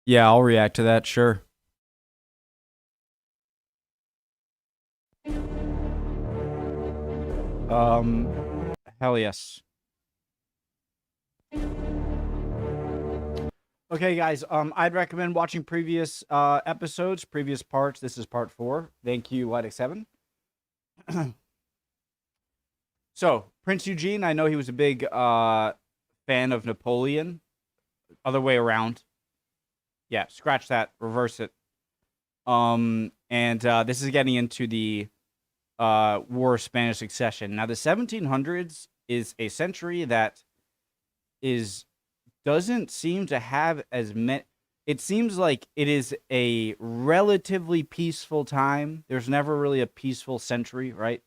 Yeah, I'll react to that, sure. Hell yes. Okay, guys, I'd recommend watching previous episodes, previous parts. This is part 4. Thank you, Lydic7. So, Prince Eugene, I know he was a big fan of Napoleon. Other way around. Yeah, scratch that, reverse it. And this is getting into the War of Spanish Succession. Now, the 1700s is a century that doesn't seem to have as many. It seems like it is a relatively peaceful time. There's never really a peaceful century, right?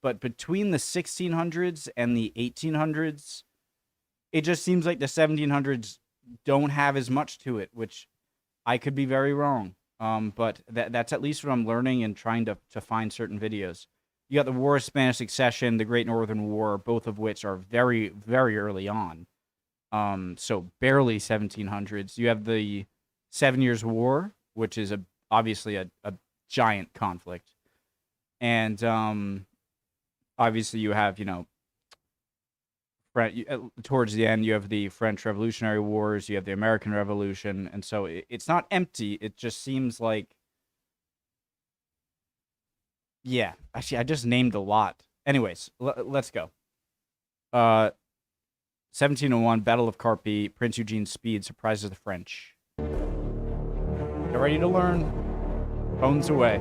But between the 1600s and the 1800s, it just seems like the 1700s don't have as much to it, which I could be very wrong. But that's at least what I'm learning and trying to find certain videos. You got the War of Spanish Succession, the Great Northern War, both of which are very, very early on. So barely 1700s. You have the 7 Years' War, which is obviously a giant conflict. And obviously you have, towards the end, you have the French Revolutionary Wars, you have the American Revolution, and so it's not empty. It just seems like, yeah, actually, I just named a lot. Anyways, let's go. 1701, Battle of Carpi, Prince Eugene's speed surprises the French. Get ready to learn. Phones away.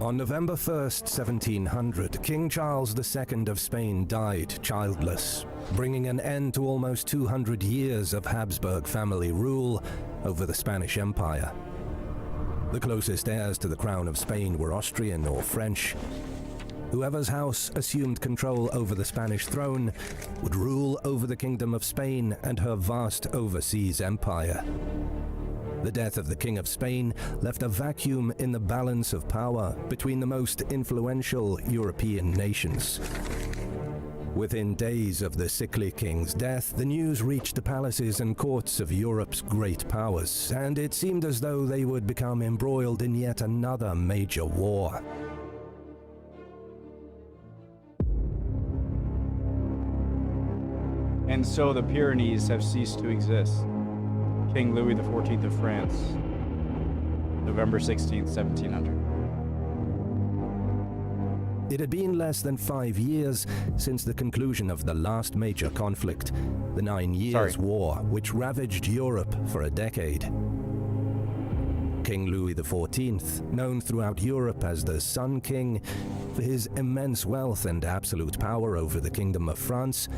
On November 1st, 1700, King Charles II of Spain died childless, bringing an end to almost 200 years of Habsburg family rule over the Spanish Empire. The closest heirs to the crown of Spain were Austrian or French. Whoever's house assumed control over the Spanish throne would rule over the Kingdom of Spain and her vast overseas empire. The death of the King of Spain left a vacuum in the balance of power between the most influential European nations. Within days of the sickly king's death, the news reached the palaces and courts of Europe's great powers, and it seemed as though they would become embroiled in yet another major war. And so the Pyrenees have ceased to exist. King Louis XIV of France, November 16th, 1700. It had been less than 5 years since the conclusion of the last major conflict, the 9 Years' War, which ravaged Europe for a decade. King Louis XIV, known throughout Europe as the Sun King for his immense wealth and absolute power over the Kingdom of France,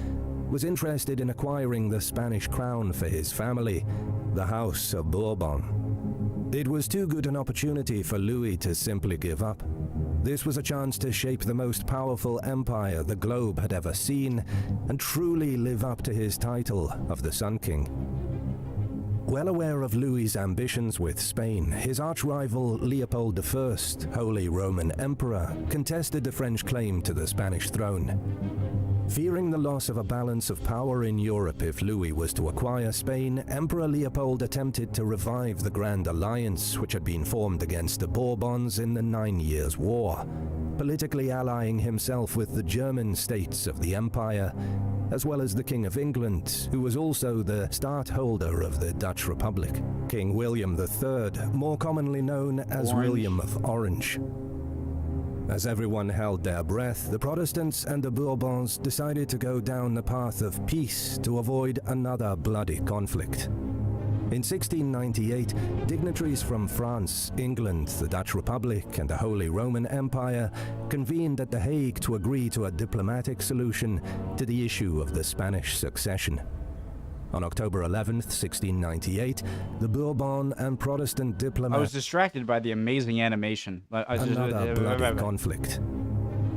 was interested in acquiring the Spanish crown for his family, the House of Bourbon. It was too good an opportunity for Louis to simply give up. This was a chance to shape the most powerful empire the globe had ever seen and truly live up to his title of the Sun King. Well aware of Louis's ambitions with Spain, his arch-rival Leopold I, Holy Roman Emperor, contested the French claim to the Spanish throne. Fearing the loss of a balance of power in Europe if Louis was to acquire Spain, Emperor Leopold attempted to revive the Grand Alliance which had been formed against the Bourbons in the 9 Years' War, politically allying himself with the German states of the Empire, as well as the King of England, who was also the stadtholder of the Dutch Republic, King William III, more commonly known as William of Orange. As everyone held their breath, the Protestants and the Bourbons decided to go down the path of peace to avoid another bloody conflict. In 1698, dignitaries from France, England, the Dutch Republic, and the Holy Roman Empire convened at The Hague to agree to a diplomatic solution to the issue of the Spanish succession. On October 11th, 1698, the Bourbon and Protestant diplomats... I was distracted by the amazing animation. Another bloody conflict.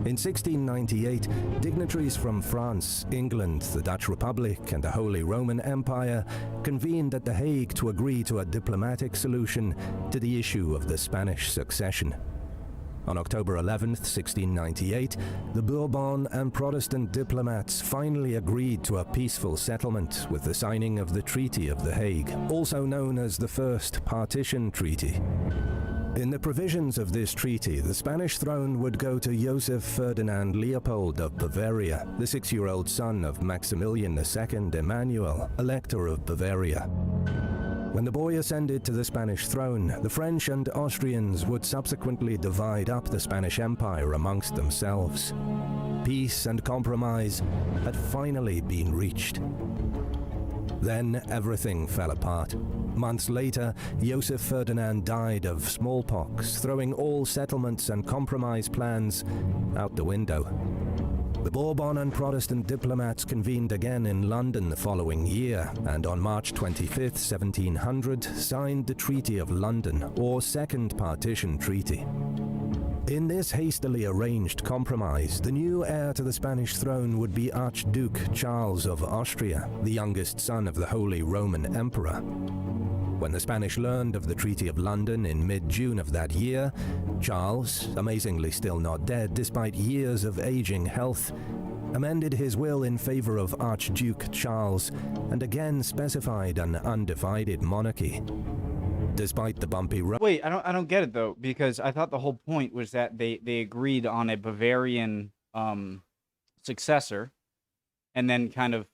In 1698, dignitaries from France, England, the Dutch Republic, and the Holy Roman Empire convened at The Hague to agree to a diplomatic solution to the issue of the Spanish succession. On October 11th, 1698, the Bourbon and Protestant diplomats finally agreed to a peaceful settlement with the signing of the Treaty of The Hague, also known as the First Partition Treaty. In the provisions of this treaty, the Spanish throne would go to Joseph Ferdinand Leopold of Bavaria, the 6-year-old son of Maximilian II Emmanuel, Elector of Bavaria. When the boy ascended to the Spanish throne, the French and Austrians would subsequently divide up the Spanish Empire amongst themselves. Peace and compromise had finally been reached. Then everything fell apart. Months later, Joseph Ferdinand died of smallpox, throwing all settlements and compromise plans out the window. The Bourbon and Protestant diplomats convened again in London the following year, and on March 25, 1700, signed the Treaty of London, or Second Partition Treaty. In this hastily arranged compromise, the new heir to the Spanish throne would be Archduke Charles of Austria, the youngest son of the Holy Roman Emperor. When the Spanish learned of the Treaty of London in mid-June of that year, Charles, amazingly still not dead despite years of aging health, amended his will in favor of Archduke Charles and again specified an undivided monarchy. Despite the bumpy road. Wait, I don't get it though, because I thought the whole point was that they agreed on a Bavarian successor, and then kind of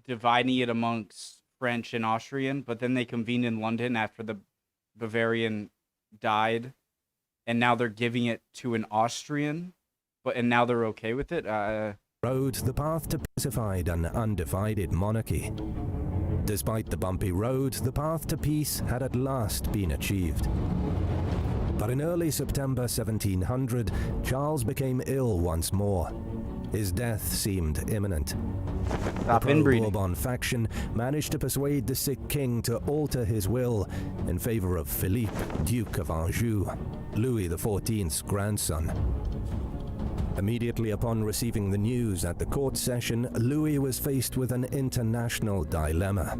dividing it amongst French and Austrian. But then they convened in London after the Bavarian died, and now they're giving it to an Austrian, and now they're okay with it. Road the path to pacified and undivided monarchy. Despite the bumpy road, the path to peace had at last been achieved. But in early September 1700, Charles became ill once more. His death seemed imminent. The pro-Bourbon faction managed to persuade the sick king to alter his will in favor of Philippe, Duke of Anjou, Louis XIV's grandson. Immediately upon receiving the news at the court session, Louis was faced with an international dilemma.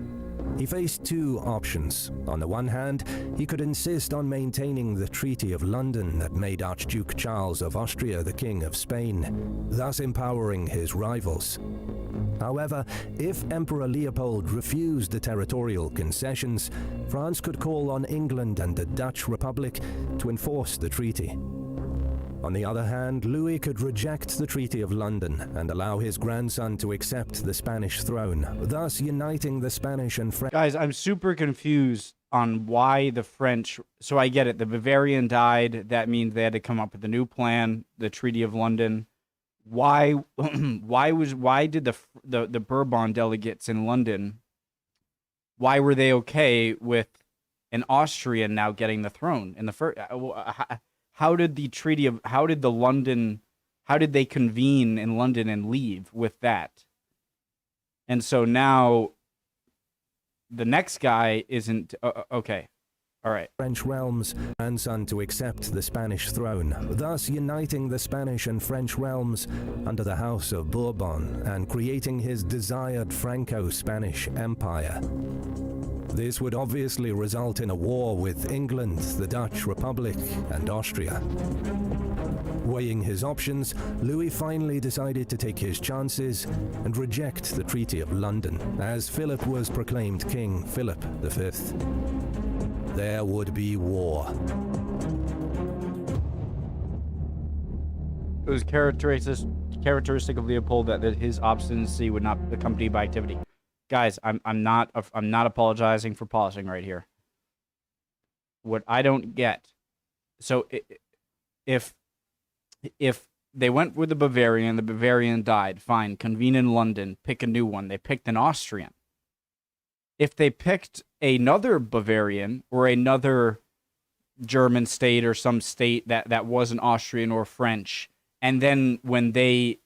He faced two options. On the one hand, he could insist on maintaining the Treaty of London that made Archduke Charles of Austria the King of Spain, thus empowering his rivals. However, if Emperor Leopold refused the territorial concessions, France could call on England and the Dutch Republic to enforce the treaty. On the other hand, Louis could reject the Treaty of London and allow his grandson to accept the Spanish throne, thus uniting the Spanish and French. Guys, I'm super confused on why the French... So I get it. The Bavarian died. That means they had to come up with a new plan, the Treaty of London. Why did the Bourbon delegates in London, why were they okay with an Austrian now getting the throne in the first... How did they convene in London and leave with that? And so now the next guy isn't okay. All right. French realms, grandson to accept the Spanish throne, thus uniting the Spanish and French realms under the House of Bourbon and creating his desired Franco-Spanish Empire. This would obviously result in a war with England, the Dutch Republic, and Austria. Weighing his options, Louis finally decided to take his chances and reject the Treaty of London, as Philip was proclaimed King Philip V. There would be war. It was characteristic of Leopold that his obstinacy would not be accompanied by activity. Guys, I'm not apologizing for pausing right here. What I don't get, so if they went with the Bavarian died, fine, convene in London, pick a new one. They picked an Austrian. If they picked another Bavarian or another German state or some state that wasn't Austrian or French, and then when they,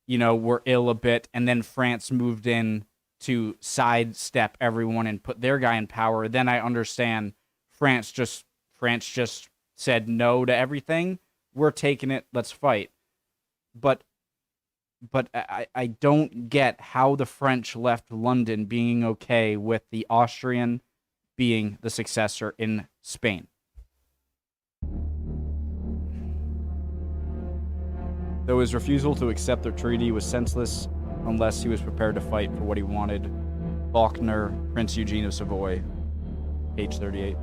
were ill a bit, and then France moved in to sidestep everyone and put their guy in power, then I understand France just said no to everything. We're taking it. Let's fight. But I don't get how the French left London being okay with the Austrian being the successor in Spain. though his refusal to accept the treaty was senseless unless he was prepared to fight for what he wanted. Faulkner, Prince Eugene of Savoy, page 38.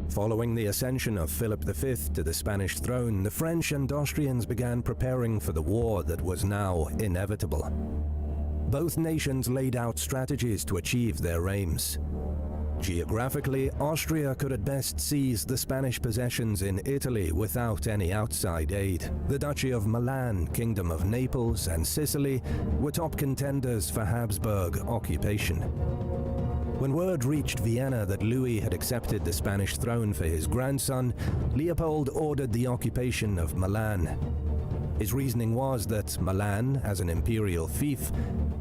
Following the ascension of Philip V to the Spanish throne, the French and Austrians began preparing for the war that was now inevitable. Both nations laid out strategies to achieve their aims. Geographically, Austria could at best seize the Spanish possessions in Italy without any outside aid. The Duchy of Milan, Kingdom of Naples, and Sicily were top contenders for Habsburg occupation. When word reached Vienna that Louis had accepted the Spanish throne for his grandson, Leopold ordered the occupation of Milan. His reasoning was that Milan, as an imperial fief,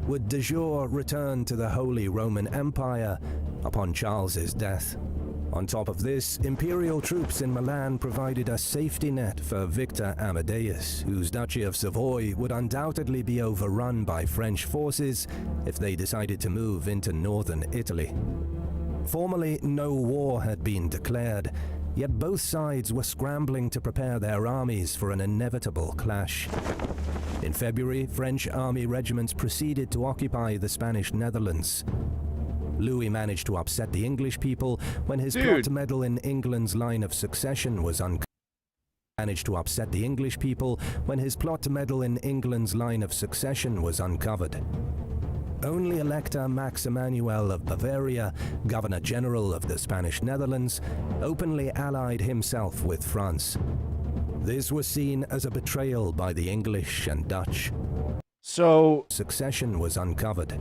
would de jure return to the Holy Roman Empire upon Charles's death. On top of this, imperial troops in Milan provided a safety net for Victor Amadeus, whose Duchy of Savoy would undoubtedly be overrun by French forces if they decided to move into northern Italy. Formally, no war had been declared, yet both sides were scrambling to prepare their armies for an inevitable clash. In February, French army regiments proceeded to occupy the Spanish Netherlands. Louis managed to upset the English people when his plot to meddle in England's line of succession was uncovered. Only Elector Max Emanuel of Bavaria, Governor-General of the Spanish Netherlands, openly allied himself with France. This was seen as a betrayal by the English and Dutch. So succession was uncovered.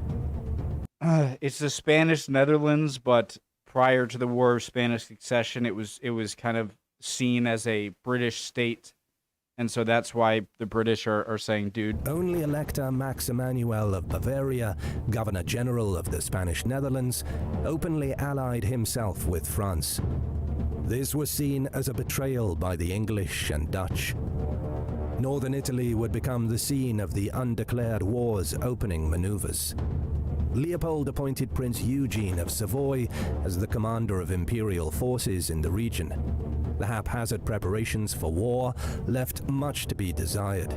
It's the Spanish Netherlands, but prior to the War of Spanish Succession, it was kind of seen as a British state, and so that's why the British are saying, dude. Only Elector Max Emanuel of Bavaria, Governor-General of the Spanish Netherlands, openly allied himself with France. This was seen as a betrayal by the English and Dutch. Northern Italy would become the scene of the undeclared war's opening maneuvers. Leopold appointed Prince Eugene of Savoy as the commander of imperial forces in the region. The haphazard preparations for war left much to be desired.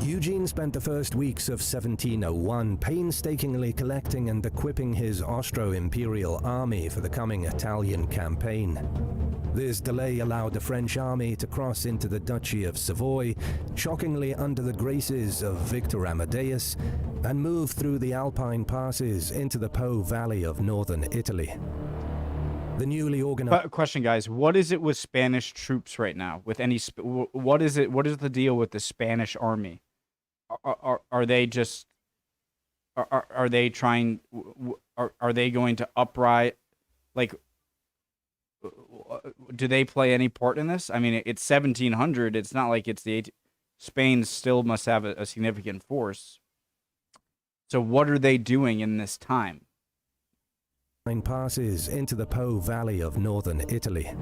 Eugene spent the first weeks of 1701 painstakingly collecting and equipping his Austro-Imperial army for the coming Italian campaign. This delay allowed the French army to cross into the Duchy of Savoy, shockingly under the graces of Victor Amadeus, and move through the Alpine passes into the Po Valley of northern Italy. The newly organized... Question, guys. What is it with Spanish troops right now? With any... What is it? What is the deal with the Spanish army? Are they just... Are they trying... Are they going to uprise... Like... Do they play any part in this? I mean, it's 1700. It's not like it's the... Spain still must have a significant force. So what are they doing in this time? Passes into the Po Valley of northern Italy.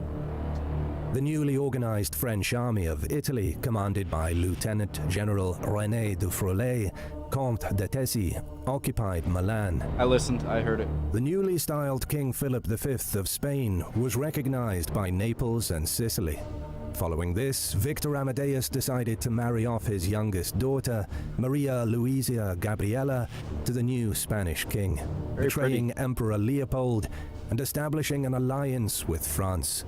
The newly organized French army of Italy, commanded by Lieutenant General René de Froulay, Comte de Tessy, occupied Milan. I listened, I heard it. The newly styled King Philip V of Spain was recognized by Naples and Sicily. Following this, Victor Amadeus decided to marry off his youngest daughter, Maria Luisa Gabriela, to the new Spanish king, betraying Emperor Leopold and establishing an alliance with France.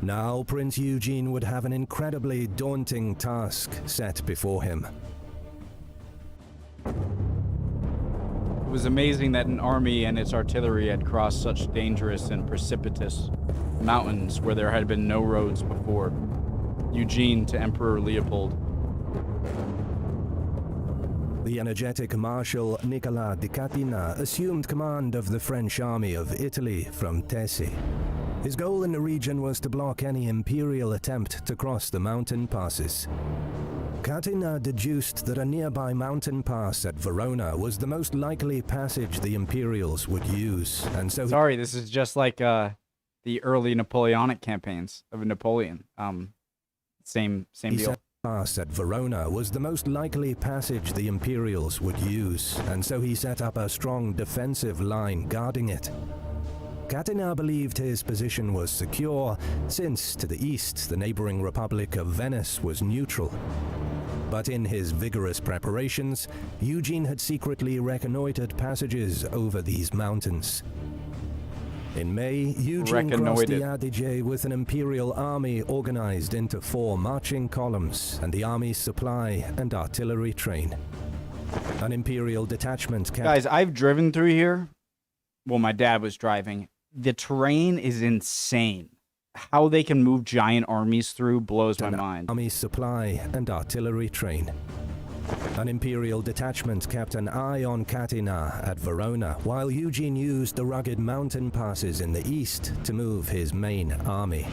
Now Prince Eugene would have an incredibly daunting task set before him. It was amazing that an army and its artillery had crossed such dangerous and precipitous mountains where there had been no roads before. Eugene to Emperor Leopold. The energetic Marshal Nicolas de Catinat assumed command of the French army of Italy from Tessy. His goal in the region was to block any imperial attempt to cross the mountain passes. Catinat deduced that a nearby mountain pass at Verona was the most likely passage the Imperials would use, and so... Sorry, this is just like the early Napoleonic campaigns of Napoleon. Same deal. Pass at Verona was the most likely passage the Imperials would use, and so he set up a strong defensive line guarding it. Catinat believed his position was secure, since to the east the neighboring Republic of Venice was neutral. But in his vigorous preparations, Eugene had secretly reconnoitered passages over these mountains. In May, Eugene crossed the Adige with an imperial army organized into 4 marching columns and the army's supply and artillery train. An imperial detachment kept... Guys, I've driven through here. Well, my dad was driving. The terrain is insane. How they can move giant armies through blows my mind. Army's supply and artillery train. An imperial detachment kept an eye on Catinat at Verona, while Eugene used the rugged mountain passes in the east to move his main army.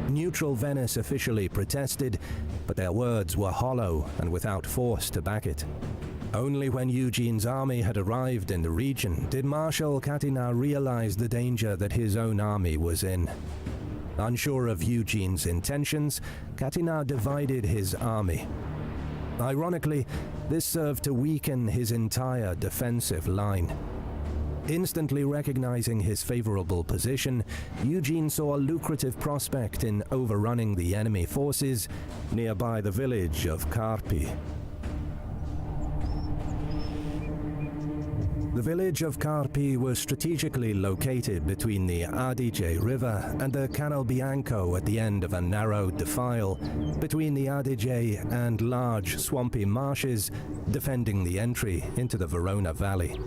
Neutral Venice officially protested, but their words were hollow and without force to back it. Only when Eugene's army had arrived in the region did Marshal Catinat realize the danger that his own army was in. Unsure of Eugene's intentions, Catinat divided his army. Ironically, this served to weaken his entire defensive line. Instantly recognizing his favorable position, Eugene saw a lucrative prospect in overrunning the enemy forces nearby the village of Carpi. The village of Carpi was strategically located between the Adige River and the Canal Bianco at the end of a narrow defile between the Adige and large swampy marshes defending the entry into the Verona Valley.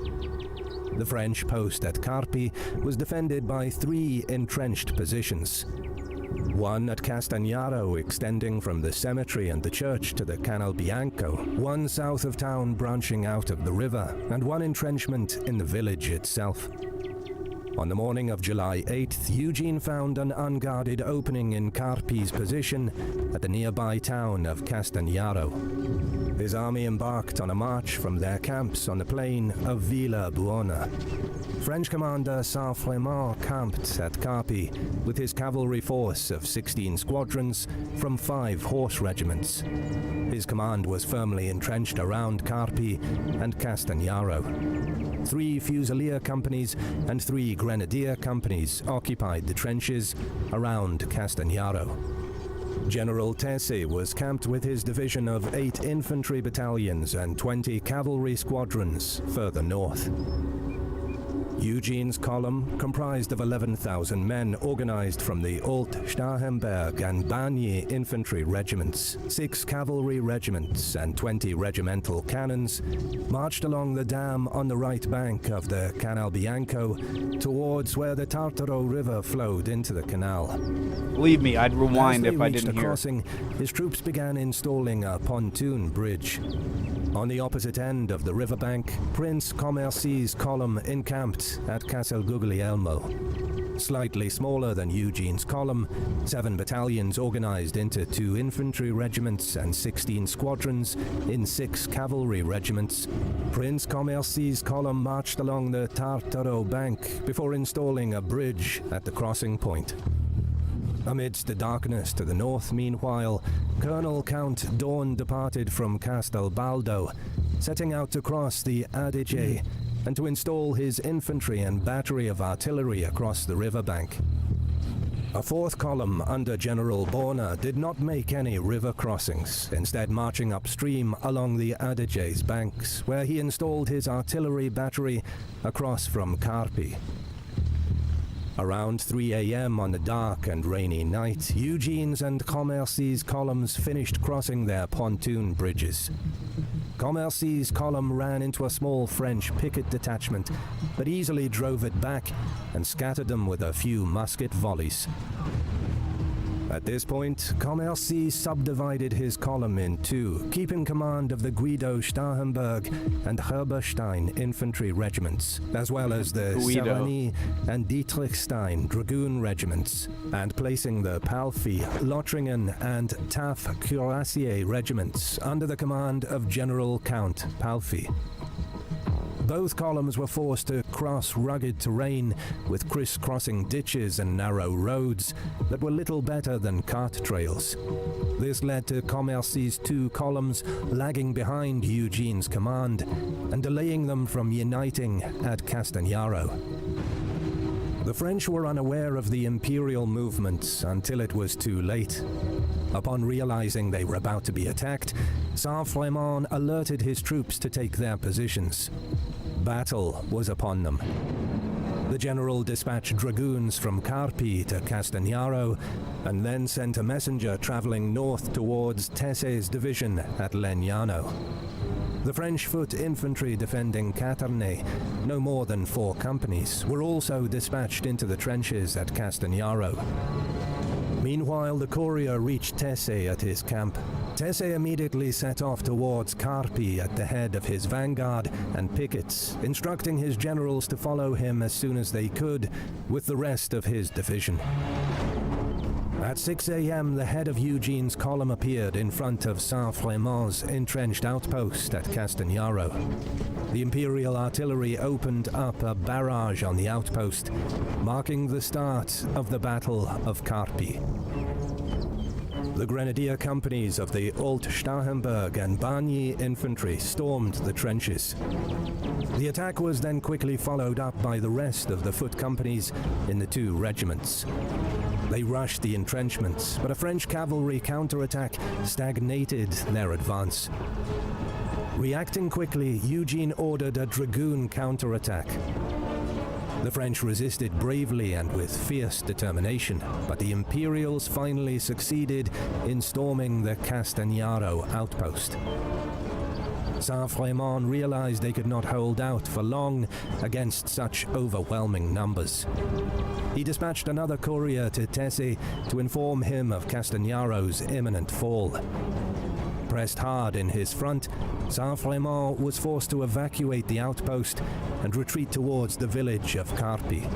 The French post at Carpi was defended by 3 entrenched positions. One at Castagnaro extending from the cemetery and the church to the Canal Bianco, one south of town branching out of the river, and one entrenchment in the village itself. On the morning of July 8th, Eugene found an unguarded opening in Carpi's position at the nearby town of Castagnaro. His army embarked on a march from their camps on the plain of Villa Buona. French commander Saint-Frémont camped at Carpi with his cavalry force of 16 squadrons from 5 horse regiments. His command was firmly entrenched around Carpi and Castagnaro. 3 fusilier companies and 3 grenadier companies occupied the trenches around Castagnaro. General Tesi was camped with his division of 8 infantry battalions and 20 cavalry squadrons further north. Eugene's column, comprised of 11,000 men organized from the Alt Starhemberg and Bagni infantry regiments, 6 cavalry regiments and 20 regimental cannons, marched along the dam on the right bank of the Canal Bianco towards where the Tartaro River flowed into the canal. Believe me, I'd rewind if I didn't hear. Crossing, his troops began installing a pontoon bridge. On the opposite end of the riverbank, Prince Commercy's column encamped at Castel Guglielmo. Slightly smaller than Eugene's column, 7 battalions organized into 2 infantry regiments and 16 squadrons in 6 cavalry regiments, Prince Commercy's column marched along the Tartaro bank before installing a bridge at the crossing point. Amidst the darkness to the north, meanwhile, Colonel Count Dawn departed from Castelbaldo, setting out to cross the Adige and to install his infantry and battery of artillery across the riverbank. A 4th column under General Borna did not make any river crossings, instead marching upstream along the Adige's banks, where he installed his artillery battery across from Carpi. Around 3 a.m. on a dark and rainy night, Eugene's and Commercy's columns finished crossing their pontoon bridges. Commercy's column ran into a small French picket detachment, but easily drove it back and scattered them with a few musket volleys. At this point, Commercy subdivided his column in 2, keeping command of the Guido Starhemberg and Herberstein infantry regiments, as well as the Serrani and Dietrichstein dragoon regiments, and placing the Palfi, Lothringen and Taff cuirassier regiments under the command of General Count Palfi. Both columns were forced to cross rugged terrain with criss-crossing ditches and narrow roads that were little better than cart trails. This led to Commercy's 2 columns lagging behind Eugene's command and delaying them from uniting at Castagnaro. The French were unaware of the Imperial movement until it was too late. Upon realizing they were about to be attacked, Saint-Frémont alerted his troops to take their positions. Battle was upon them. The general dispatched dragoons from Carpi to Castagnaro, and then sent a messenger traveling north towards Tessè's division at Legnano. The French foot infantry defending Caternay, no more than 4 companies, were also dispatched into the trenches at Castagnaro. Meanwhile, the courier reached Tessè at his camp. Tessè immediately set off towards Carpi at the head of his vanguard and pickets, instructing his generals to follow him as soon as they could with the rest of his division. At 6 a.m., the head of Eugene's column appeared in front of Saint-Frémont's entrenched outpost at Castagnaro. The Imperial artillery opened up a barrage on the outpost, marking the start of the Battle of Carpi. The grenadier companies of the Alt-Starhemberg and Bagny infantry stormed the trenches. The attack was then quickly followed up by the rest of the foot companies in the 2 regiments. They rushed the entrenchments, but a French cavalry counterattack stagnated their advance. Reacting quickly, Eugene ordered a dragoon counterattack. The French resisted bravely and with fierce determination, but the Imperials finally succeeded in storming the Castagnaro outpost. Saint-Frémont realized they could not hold out for long against such overwhelming numbers. He dispatched another courier to Tessè to inform him of Castagnaro's imminent fall. Pressed hard in his front, Saint-Frémont was forced to evacuate the outpost and retreat towards the village of Carpi.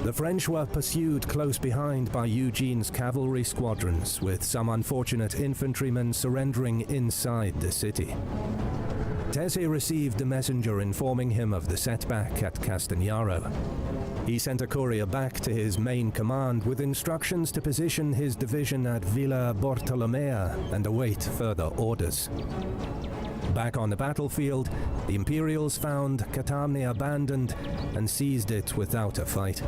The French were pursued close behind by Eugene's cavalry squadrons, with some unfortunate infantrymen surrendering inside the city. Tessè received a messenger informing him of the setback at Castagnaro. He sent a courier back to his main command with instructions to position his division at Villa Bortolomea and await further orders. Back on the battlefield, the Imperials found Catane abandoned and seized it without a fight.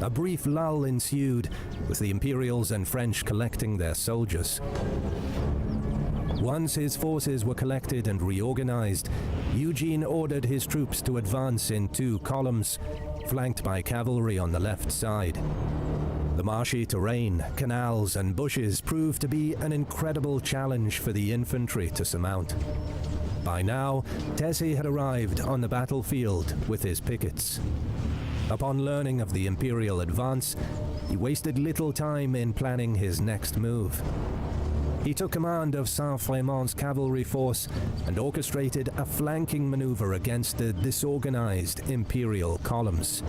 A brief lull ensued, with the Imperials and French collecting their soldiers. Once his forces were collected and reorganized, Eugene ordered his troops to advance in 2 columns, flanked by cavalry on the left side. The marshy terrain, canals, and bushes proved to be an incredible challenge for the infantry to surmount. By now, Tessè had arrived on the battlefield with his pickets. Upon learning of the Imperial advance, he wasted little time in planning his next move. He took command of Saint-Frémont's cavalry force and orchestrated a flanking maneuver against the disorganized Imperial columns.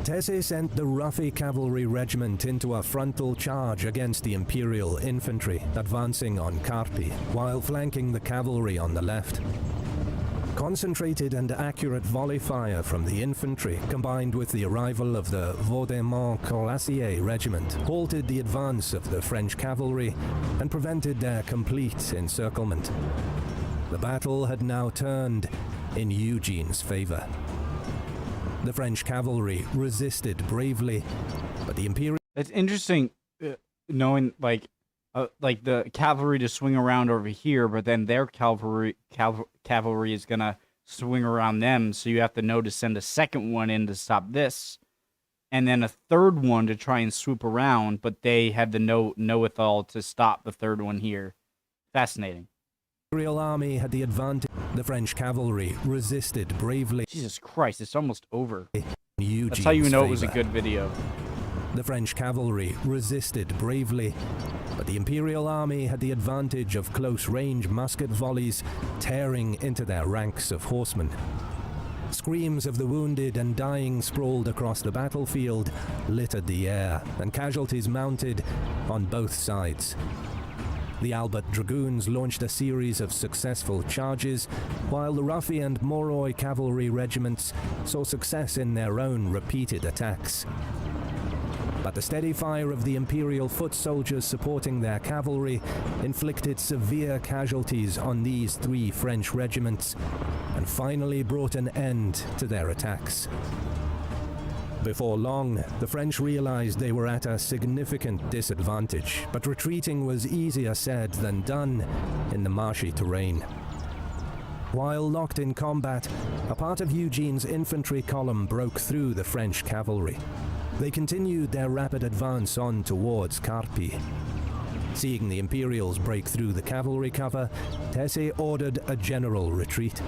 Tessè sent the Ruffy cavalry regiment into a frontal charge against the Imperial infantry, advancing on Carpi, while flanking the cavalry on the left. Concentrated and accurate volley fire from the infantry, combined with the arrival of the Vaudémont-Corassier regiment, halted the advance of the French cavalry and prevented their complete encirclement. The battle had now turned in Eugene's favor. The French cavalry resisted bravely, but the Imperial... It's interesting knowing, like the cavalry to swing around over here, but then their cavalry is gonna swing around them, so you have to know to send a second one in to stop this, and then a third one to try and swoop around, but they had the know-it-all to stop the third one here. Fascinating. The Imperial army had the advantage. The French cavalry resisted bravely. Jesus Christ, it's almost over. Eugene's That's how you know favor. it was a good video. The French cavalry resisted bravely, but the Imperial army had the advantage of close-range musket volleys tearing into their ranks of horsemen. Screams of the wounded and dying sprawled across the battlefield, littered the air, and casualties mounted on both sides. The Albert Dragoons launched a series of successful charges, while the Ruffy and Moroi cavalry regiments saw success in their own repeated attacks. But the steady fire of the Imperial foot soldiers supporting their cavalry inflicted severe casualties on these 3 French regiments and finally brought an end to their attacks. Before long, the French realized they were at a significant disadvantage, but retreating was easier said than done in the marshy terrain. While locked in combat, a part of Eugene's infantry column broke through the French cavalry. They continued their rapid advance on towards Carpi. Seeing the Imperials break through the cavalry cover, Tessé ordered a general retreat.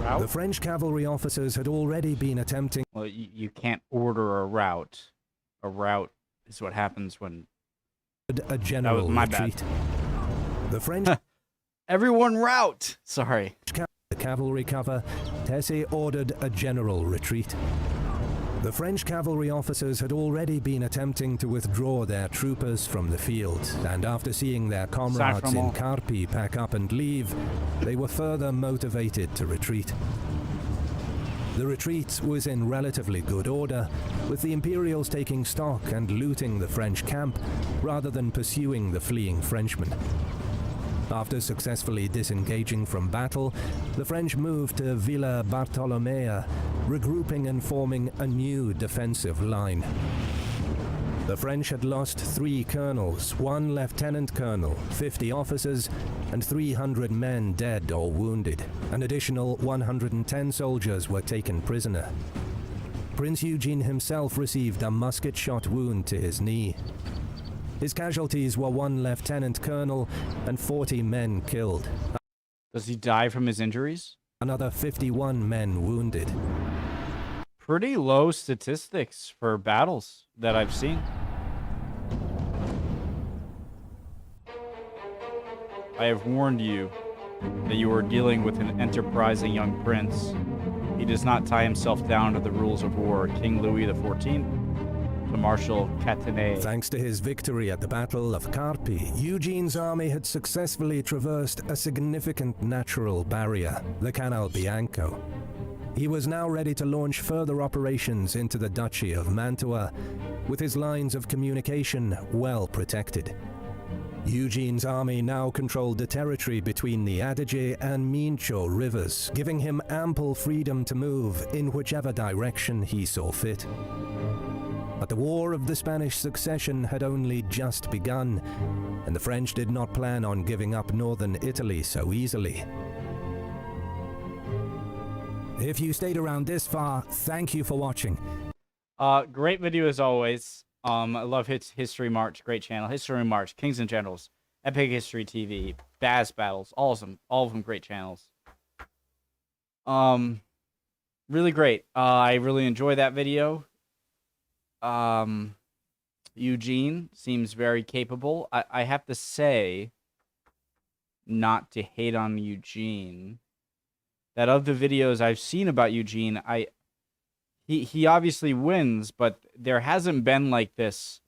Route? The French cavalry officers had already been attempting... Well, you can't order a route. A route is what happens when... A general my retreat. Bad. The French... Everyone route! Sorry. The cavalry cover, Tessé ordered a general retreat. The French cavalry officers had already been attempting to withdraw their troopers from the field, and after seeing their comrades in Carpi pack up and leave, they were further motivated to retreat. The retreat was in relatively good order, with the Imperials taking stock and looting the French camp, rather than pursuing the fleeing Frenchmen. After successfully disengaging from battle, the French moved to Villa Bartolomea, regrouping and forming a new defensive line. The French had lost 3 colonels, 1 lieutenant colonel, 50 officers, and 300 men dead or wounded. An additional 110 soldiers were taken prisoner. Prince Eugene himself received a musket-shot wound to his knee. His casualties were 1 lieutenant colonel and 40 men killed. Does he die from his injuries? Another 51 men wounded. Pretty low statistics for battles that I've seen. I have warned you that you are dealing with an enterprising young prince. He does not tie himself down to the rules of war. King Louis XIV. To Marshal Catinat. Thanks to his victory at the Battle of Carpi, Eugene's army had successfully traversed a significant natural barrier, the Canal Bianco. He was now ready to launch further operations into the Duchy of Mantua, with his lines of communication well protected. Eugene's army now controlled the territory between the Adige and Mincio rivers, giving him ample freedom to move in whichever direction he saw fit. But the War of the Spanish Succession had only just begun, and the French did not plan on giving up northern Italy so easily. If you stayed around this far, thank you for watching. Great video as always. I love History March, great channel. History March, Kings and Generals, Epic History TV, Baz Battles, all of them great channels. Really great. I really enjoy that video. Eugene seems very capable. I have to say, not to hate on Eugene, that of the videos I've seen about Eugene, he obviously wins, but there hasn't been like this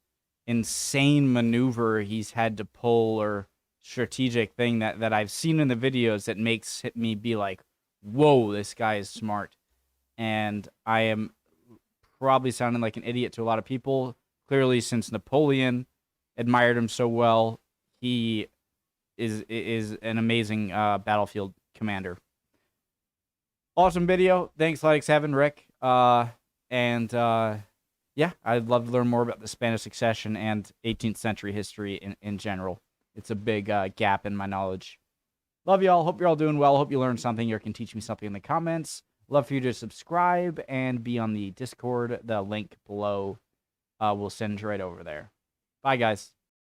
insane maneuver he's had to pull or strategic thing that I've seen in the videos that makes me be like, whoa, this guy is smart. And I am probably sounding like an idiot to a lot of people. Clearly, since Napoleon admired him so well, he is an amazing battlefield commander. Awesome video. Thanks, Like7, Rick. Yeah, I'd love to learn more about the Spanish Succession and 18th century history in general. It's a big gap in my knowledge. Love y'all. Hope you're all doing well. Hope you learned something or can teach me something in the comments. Love for you to subscribe and be on the Discord. The link below will send you right over there. Bye, guys.